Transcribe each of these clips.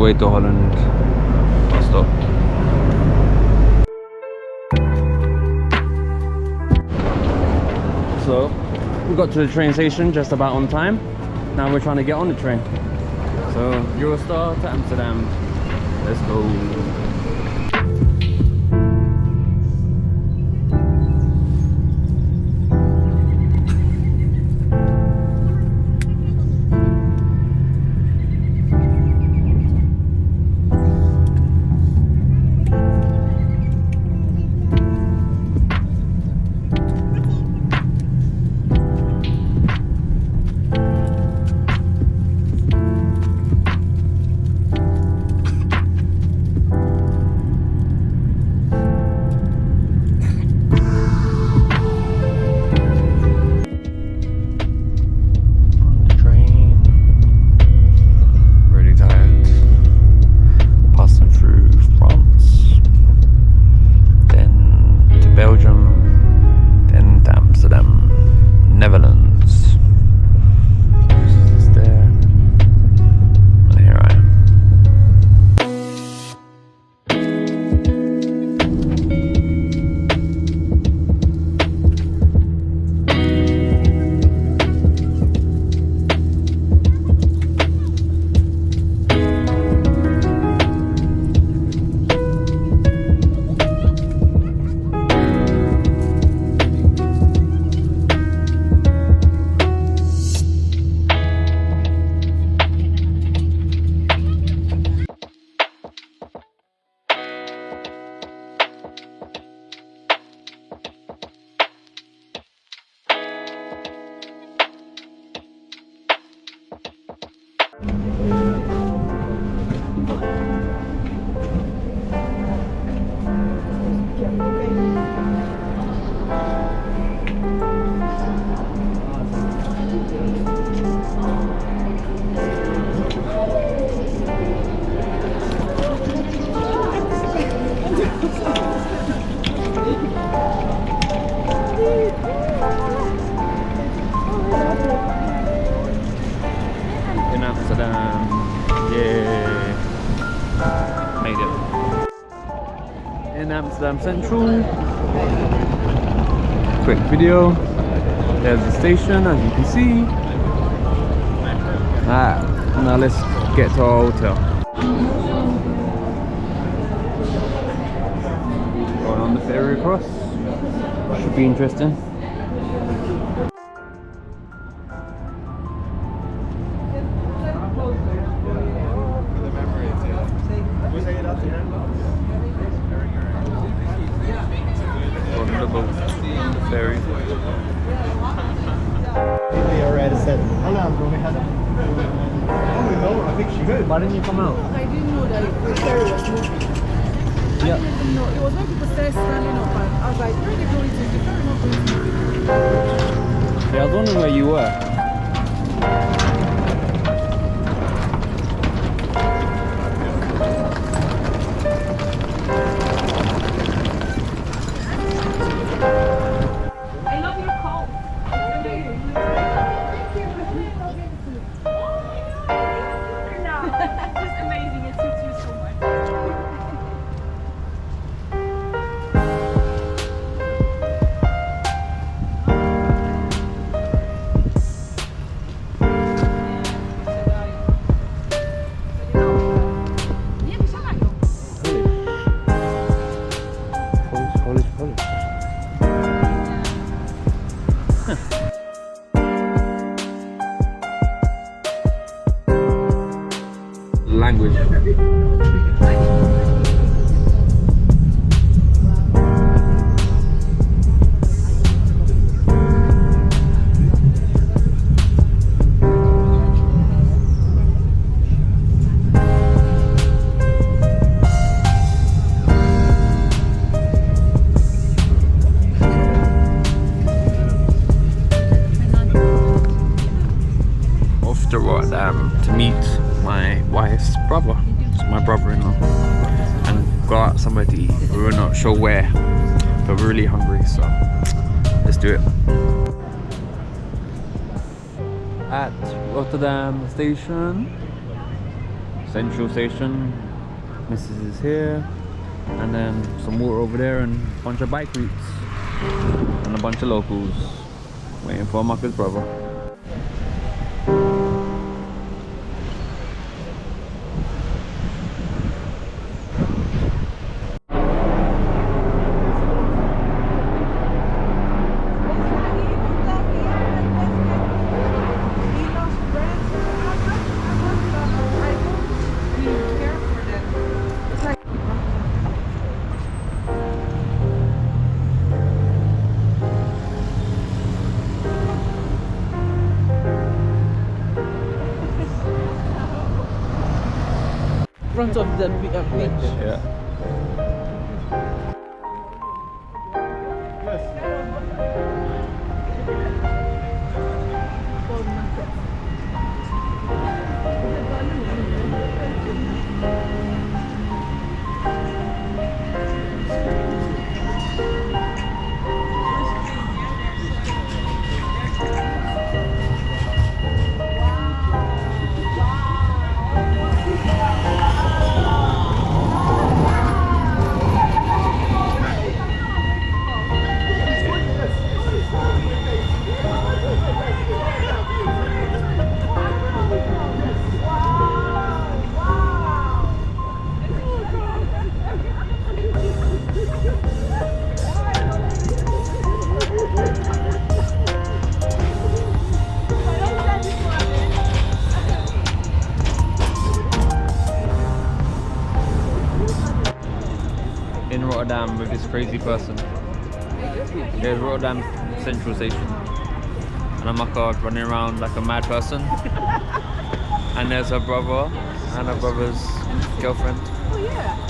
way to Holland bus stop. So we got to the train station just about on time. Now we're trying to get on the train. So Eurostar to Amsterdam. Let's go. In Amsterdam, yeah, made it. In Amsterdam Central, quick video. There's the station, as you can see. Now let's get to our hotel. Going on the ferry across, should be interesting. On the boat, the ferry. I think she could. Why didn't you come out? I didn't know that the ferry was moving. Yeah. I didn't know. It was when people started standing up and I was like, where are they going to? The ferry not going to move. Yeah, I was wondering where you were. I love your call. That's just amazing. It suits you so much. Language. Off to Rotterdam to meet my wife's brother, so my brother-in-law, and go out somewhere to eat. We're not sure where, but we're really hungry, so let's do it. At Rotterdam station, Central Station. Mrs. is here. And then some water over there and a bunch of bike routes. And a bunch of locals. Waiting for Marcus' brother. Front of the beach. Yeah. In Rotterdam with this crazy person. There's Rotterdam Central Station. And I'm running around like a mad person. And there's her brother and her brother's girlfriend. Oh yeah.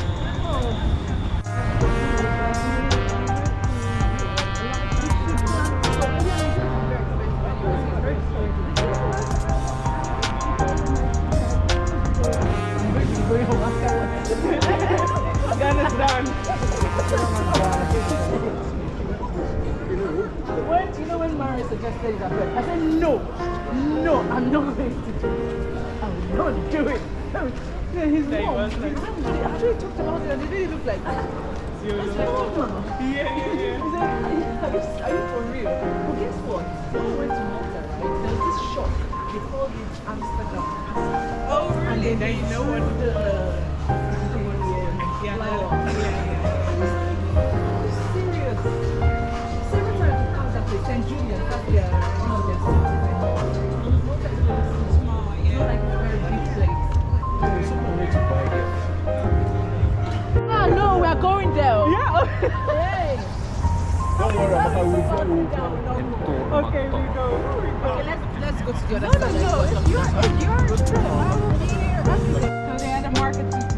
When Mary suggested it, I said no, I'm not going to do it. I will not do it. Yeah, his mom. After we talked about it, and it really looked like that. He said, are you for real? Well, guess what? When we went to Malta, right, there was this shop. They called it Amsterdam. Oh, really? Now you know what the yeah. flower. Serious. Several times we found that place, St. Julian, that's their, their city. Malta is very small. It's not like a very big place. There's someone way to buy there. Ah, no, we are going there. Yeah. Hey. Don't worry about how we go. Okay, we go. Okay, let's go to the other No, side. you're here. So they had a market.